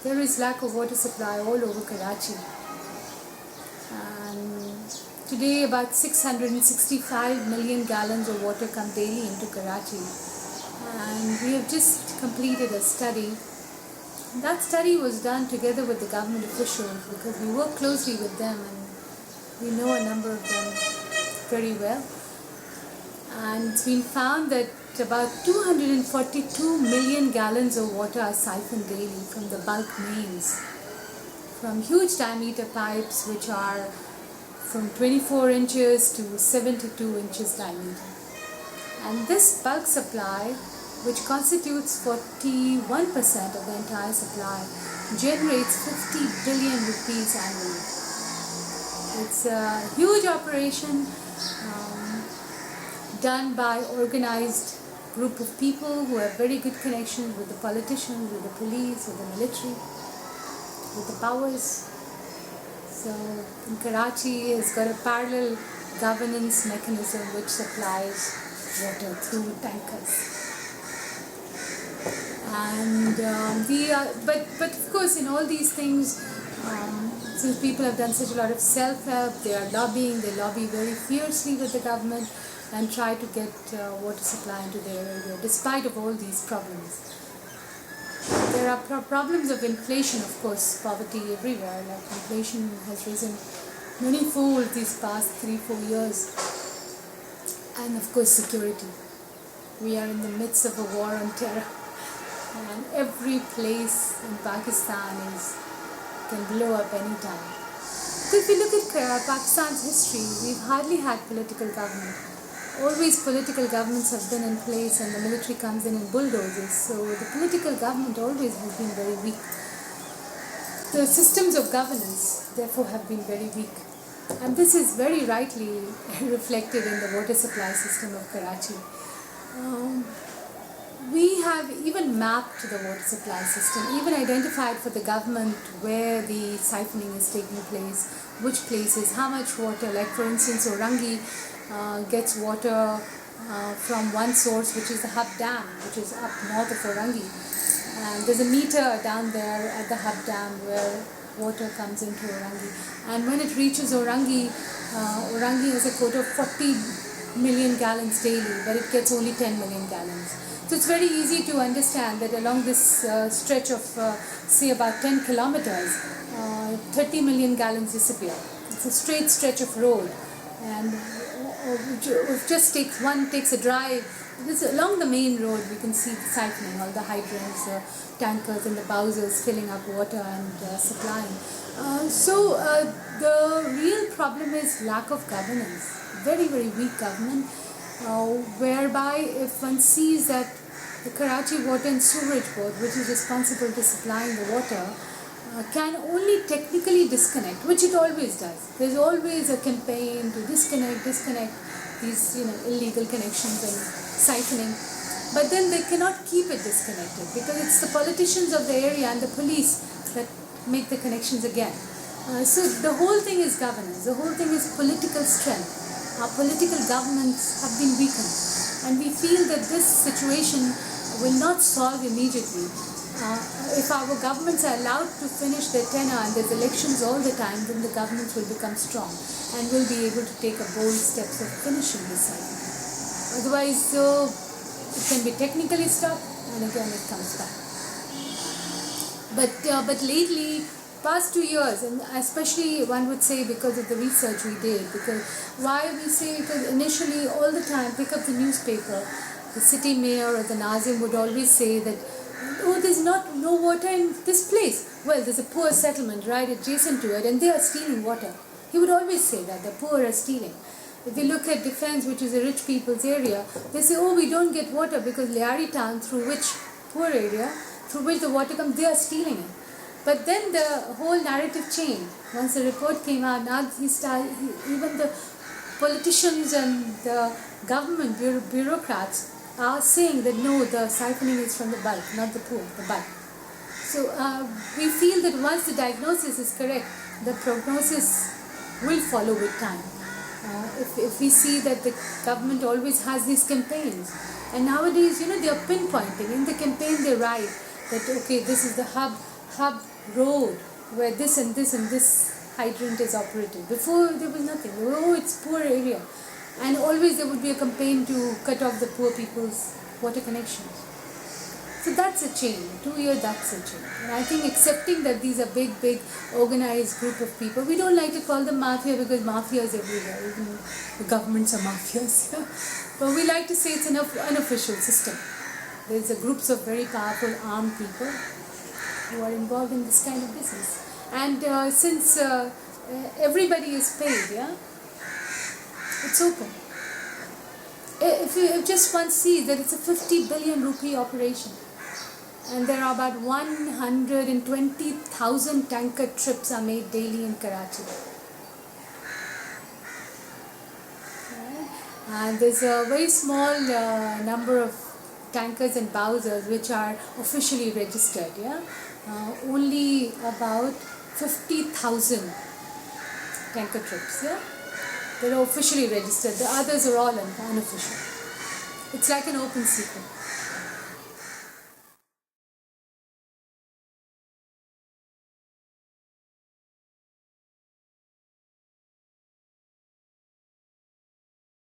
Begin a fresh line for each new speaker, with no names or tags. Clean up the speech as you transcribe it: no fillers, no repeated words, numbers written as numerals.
there is lack of water supply all over Karachi. And today about 665 million gallons of water come daily into Karachi. And we have just completed a study. That study was done together with the government officials because we work closely with them and we know a number of them very well. And it's been found that about 242 million gallons of water are siphoned daily from the bulk mains, from huge diameter pipes which are from 24 inches to 72 inches diameter. And this bulk supply, which constitutes 41% of the entire supply, generates 50 billion rupees annually. It's a huge operation done by organized group of people who have very good connections with the politicians, with the police, with the military, with the powers. So in Karachi has got a parallel governance mechanism which supplies water through tankers. And but of course in all these things, since people have done such a lot of self-help, they are lobbying, they lobby very fiercely with the government and try to get water supply into their area despite of all these problems. There are problems of inflation, of course, poverty everywhere. Like inflation has risen many-fold these past 3-4 years. And of course security. We are in the midst of a war on terror. And every place in Pakistan can blow up any time. So if you look at Pakistan's history, we've hardly had political government. Always political governments have been in place and the military comes in and bulldozes. So the political government always has been very weak. The systems of governance therefore have been very weak. And this is very rightly reflected in the water supply system of Karachi. We have even mapped the water supply system, even identified for the government where the siphoning is taking place, which places, how much water. Like for instance, Orangi gets water from one source, which is the Hub Dam, which is up north of Orangi. And there's a meter down there at the Hub Dam where water comes into Orangi. And when it reaches Orangi, Orangi has a quota of 40 million gallons daily, but it gets only 10 million gallons. So it's very easy to understand that along this stretch of say about 10 kilometers, 30 million gallons disappear. It's a straight stretch of road, and just takes a drive. Along the main road we can see the siphoning, all the hydrants, tankers and the bowsers filling up water and supplying. So the real problem is lack of governance, very, very weak government, whereby if one sees that the Karachi Water and Sewerage Board, which is responsible for supplying the water, can only technically disconnect, which it always does. There's always a campaign to disconnect these illegal connections and siphoning. But then they cannot keep it disconnected because it's the politicians of the area and the police that make the connections again. So the whole thing is governance, the whole thing is political strength. Our political governments have been weakened, and we feel that this situation will not solve immediately. If our governments are allowed to finish their tenure and there's elections all the time, then the governments will become strong and will be able to take a bold steps of finishing this cycle. Otherwise, it can be technically stopped and again it comes back. But lately, past 2 years, and especially one would say because of the research we did, because why we say, because initially all the time, pick up the newspaper, the city mayor or the Nazim would always say that, oh, there's no water in this place. Well, there's a poor settlement right adjacent to it and they are stealing water. He would always say that, the poor are stealing. If you look at Defence, which is a rich people's area, they say, oh, we don't get water because Liari town, through which poor area, through which the water comes, they are stealing it. But then the whole narrative changed. Once the report came out, now even the politicians and the government bureaucrats are saying that no, the siphoning is from the bulk, not the poor, the bulk. So we feel that once the diagnosis is correct, the prognosis will follow with time. If we see that the government always has these campaigns, and nowadays, they are pinpointing. In the campaign they write that, okay, this is the hub road where this and this and this hydrant is operating. Before there was nothing. Oh, it's poor area. And always there would be a campaign to cut off the poor people's water connections. So that's a change. 2 years, that's a change. And I think accepting that these are big organized group of people. We don't like to call them mafia because mafia is everywhere. Even the governments are mafias. But we like to say it's an unofficial system. There's a groups of very powerful armed people who are involved in this kind of business. And since everybody is paid, yeah, it's open. If just one sees that it's a 50 billion rupee operation, and there are about 120,000 tanker trips are made daily in Karachi. Right? And there's a very small number of tankers and bowsers which are officially registered. Yeah, only about 50,000 tanker trips. Yeah, they are officially registered. The others are all unofficial. It's like an open secret.